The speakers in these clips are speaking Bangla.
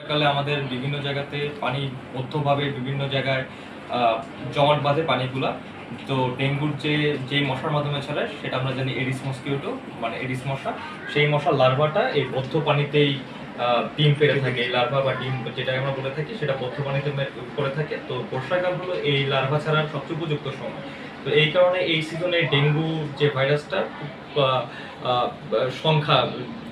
কালে আমাদের বিভিন্ন জায়গাতে পানি বদ্ধভাবে বিভিন্ন জায়গায় জমাট বাঁধে পানিগুলা। তো ডেঙ্গুর যেই মশার মাধ্যমে ছড়ায় সেটা আমরা জানি এডিস মসকিউটো, মানে এডিস মশা। সেই মশার লার্ভাটা এই বদ্ধ পানিতেই ডিম পেড়ে থাকে। এই লার্ভা বা ডিম যেটা আমরা বলে থাকি সেটা বদ্ধ পানিতে করে থাকে। তো বর্ষাকাল হলো এই লার্ভা ছাড়ার সবচেয়ে উপযুক্ত সময়। তো এই কারণে এই সিজনে ডেঙ্গু যে ভাইরাসটা সংখ্যা,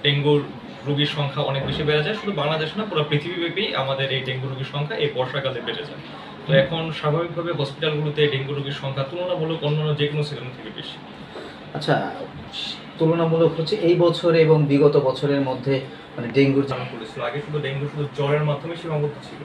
ডেঙ্গুর রোগীর সংখ্যা অনেক বেশি বেড়ে যায়। শুধু বাংলাদেশ না, পুরো পৃথিবীব্যাপী আমাদের এই ডেঙ্গু রোগীর সংখ্যা এই বর্ষাকালে বেড়ে যায়। তো এখন স্বাভাবিকভাবে হসপিটালগুলোতে ডেঙ্গু রোগীর সংখ্যা তুলনামূলক অন্যান্য যে কোনো সিজন থেকে বেশি। আচ্ছা, তুলনামূলক হচ্ছে এই বছর এবং বিগত বছরের মধ্যে মানে ডেঙ্গুর চালু করেছিল। আগে শুধু ডেঙ্গু শুধু জ্বরের মাধ্যমে সীমাবদ্ধ ছিল,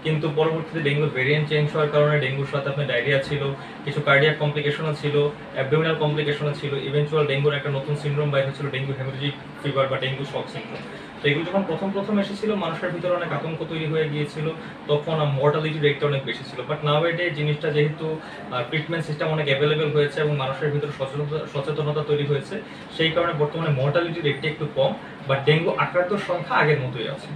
কিন্তু পরবর্তীতে ডেঙ্গুর ভেরিয়েন্ট চেঞ্জ হওয়ার কারণে ডেঙ্গুর সাথে আপনার ডায়রিয়া ছিল, কিছু কার্ডিয়াক কমপ্লিকেশনও ছিল, অ্যাবডোমিনাল কমপ্লিকেশনও ছিল, ইভেনচুয়াল ডেঙ্গুর একটা নতুন সিনড্রোম বাইর হয়েছিল, ডেঙ্গু হেমোরেজিক ফিভার বা ডেঙ্গু শক সিনড্রোম। তো এগুলো যখন প্রথম এসেছিল মানুষের ভিতরে অনেক আতঙ্ক তৈরি হয়ে গিয়েছিল, তখন মর্টালিটি রেটটা অনেক বেশি ছিল। বাট নাওয়াডে জিনিসটা যেহেতু ট্রিটমেন্ট সিস্টেম অনেক অ্যাভেলেবেল হয়েছে এবং মানুষের ভিতরে সচেতনতা তৈরি হয়েছে, সেই কারণে বর্তমানে মর্টালিটি রেটটা একটু কম, বাট ডেঙ্গু আক্রান্তর সংখ্যা আগের মতোই আছে।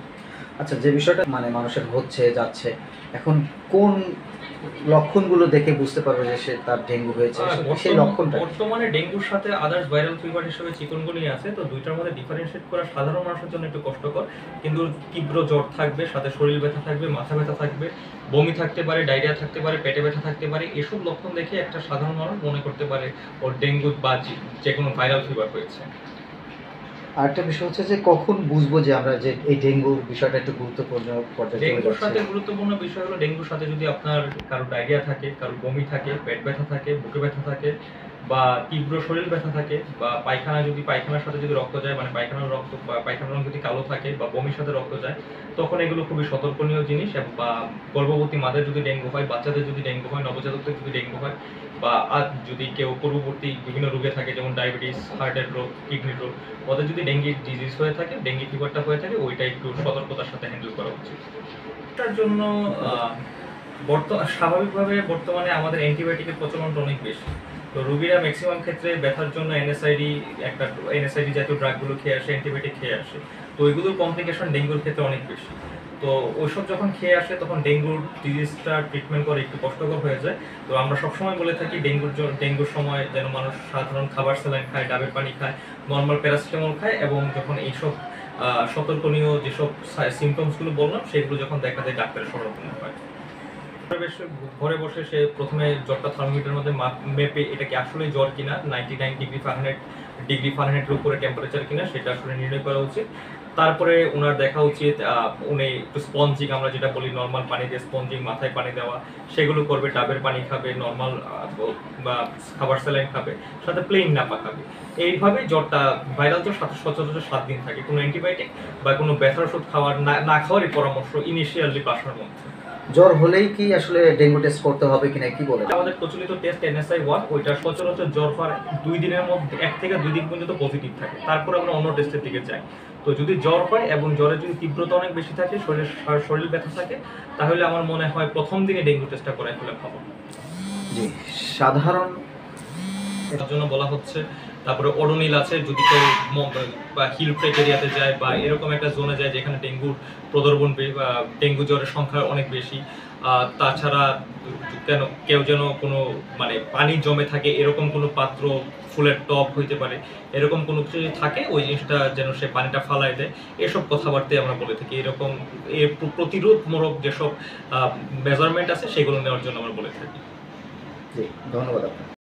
আচ্ছা, যে বিষয়টা মানে মানুষের হচ্ছে যাচ্ছে, এখন কোন লক্ষণগুলো দেখে বুঝতে পারবে যে সে তার ডেঙ্গু হয়েছে, সেই লক্ষণটা? বর্তমানে ডেঙ্গুর সাথে আদার্স ভাইরাল ফিভার হিসেবে চিকুনগুনিয়া আছে। তো দুইটার মধ্যে ডিফারেন্সিয়েট করা সাধারণ মানুষের জন্য একটু কষ্টকর, কিন্তু তীব্র জ্বর থাকবে, সাথে শরীর ব্যথা থাকবে, মাথা ব্যথা থাকবে, বমি থাকতে পারে, ডায়রিয়া থাকতে পারে, পেটে ব্যথা থাকতে পারে। এসব লক্ষণ দেখে একটা সাধারণ মানুষ মনে করতে পারে ওর ডেঙ্গু বা যে কোনো ভাইরাল ফিভার হয়েছে। আরেকটা বিষয় হচ্ছে যে কখন বুঝবো যে আমরা যে এই ডেঙ্গুর বিষয়টা একটু গুরুত্বপূর্ণ পর্যায়ে চলে ডেঙ্গুর সাথে যাচ্ছে? গুরুত্বপূর্ণ বিষয় হলো ডেঙ্গুর সাথে যদি আপনার কারো ডায়রিয়া থাকে, কারো বমি থাকে, পেট ব্যথা থাকে, বুকে ব্যথা থাকে, বা তীব্র শরীর ব্যথা থাকে, বা পায়খানার সাথে যদি রক্ত যায়, মানে পায়খানার রক্ত বা পায়খানার রং যদি কালো থাকে, বা বমির সাথে রক্ত যায়, তখন এগুলো খুবই সতর্কনীয় জিনিস। বা গর্ভবতী মাদের যদি ডেঙ্গু হয়, বাচ্চাদের যদি ডেঙ্গু হয়, নবজাতকদের যদি ডেঙ্গু হয়, বা যদি কেউ পূর্ববর্তী বিভিন্ন রোগে থাকে যেমন ডায়াবেটিস, হার্টের রোগ, কিডনির রোগ, ওদের যদি ডেঙ্গি ডিজিজ হয়ে থাকে, ডেঙ্গি ফিভারটা হয়ে থাকে, ওইটা একটু সতর্কতার সাথে হ্যান্ডেল করা উচিত। এটার জন্য স্বাভাবিকভাবে বর্তমানে আমাদের অ্যান্টিবায়োটিকের প্রচলনটা অনেক বেশি। তো রোগীরা ম্যাক্সিমাম ক্ষেত্রে ব্যথার জন্য এনএসআইডি জাতীয় ড্রাগগুলো খেয়ে আসে, অ্যান্টিবায়োটিক খেয়ে আসে। তো ওইগুলোর কমপ্লিকেশন ডেঙ্গুর ক্ষেত্রে অনেক বেশি। তো ওইসব যখন খেয়ে আসে তখন ডেঙ্গুর ডিজিজটা ট্রিটমেন্ট করে একটু কষ্টকর হয়ে যায়। তো আমরা সবসময় বলে থাকি ডেঙ্গুর সময় যেন মানুষ সাধারণ খাবার স্যালাইন খায়, ডাবের পানি খায়, নর্মাল প্যারাসিটামল খায়, এবং যখন এইসব সতর্কনীয় যেসব সিমটমসগুলো বললাম সেগুলো যখন দেখা যায় ডাক্তারের শরণাপন্ন হয়। ঘরে বসে সে প্রথমে জ্বরটা থার্মোমিটারের মধ্যে মেপে এটা কি আসলে জ্বর কিনা, 99 ডিগ্রি ফারেনহাইটের উপরে টেম্পারেচার কিনা, সেটা আসলে নির্ণয় করা উচিত। তারপরে ওনার দেখা উচিত উনি একটু স্পঞ্জিং, আমরা যেটা বলি নর্মাল পানি দিয়ে স্পঞ্জিং, মাথায় পানি দেওয়া, সেগুলো করবে। ডাবের পানি খাবে, নর্মাল বা খাবার স্যালাইন খাবে, সাথে প্লেন নাপা খাবে। এইভাবে জ্বরটা, ভাইরাল তো সচরাচর 7 দিন থাকে, কোনো অ্যান্টিবায়োটিক বা কোনো ব্যথার ওষুধ না খাওয়ারই পরামর্শ ইনিশিয়ালি বাসার মধ্যে। জ্বর হলেই কি আসলে ডেঙ্গু টেস্ট করতে হবে কিনা কি বলে? আমাদের প্রচলিত টেস্ট NSI-1, ওইটা সচরাচর জ্বর হওয়ার 2 দিনের মধ্যে 1 থেকে 2 দিন পর্যন্ত পজিটিভ থাকে। তারপর আমরা অন্য টেস্টের দিকে যাই। তো যদি জ্বর হয় এবং জ্বরের যদি তীব্রতা অনেক বেশি থাকে, শরীর ব্যথা থাকে, তাহলে আমার মনে হয় প্রথম দিনে ডেঙ্গু টেস্টটা করাই ফেলে ভালো। জি, সাধারণ এটার জন্য বলা হচ্ছে। তারপরে ওডোনিল আছে, যদি কেউ বা হিল ট্রেক এরিয়াতে যায় বা এরকম একটা জোনে যায় যেখানে ডেঙ্গুর প্রদর্বন বা ডেঙ্গু জ্বরের সংখ্যা অনেক বেশি। তাছাড়া কেউ যেন কোনো মানে পানি জমে থাকে এরকম কোনো পাত্র, ফুলের টব হইতে পারে, এরকম কোনো কিছু থাকে, ওই জিনিসটা যেন সে পানিটা ফালায় দেয়। এসব কথাবার্তায় আমরা বলে থাকি। এরকম প্রতিরোধমূলক যেসব মেজারমেন্ট আছে সেগুলো নেওয়ার জন্য আমরা বলে থাকি। জি, ধন্যবাদ আপনাকে।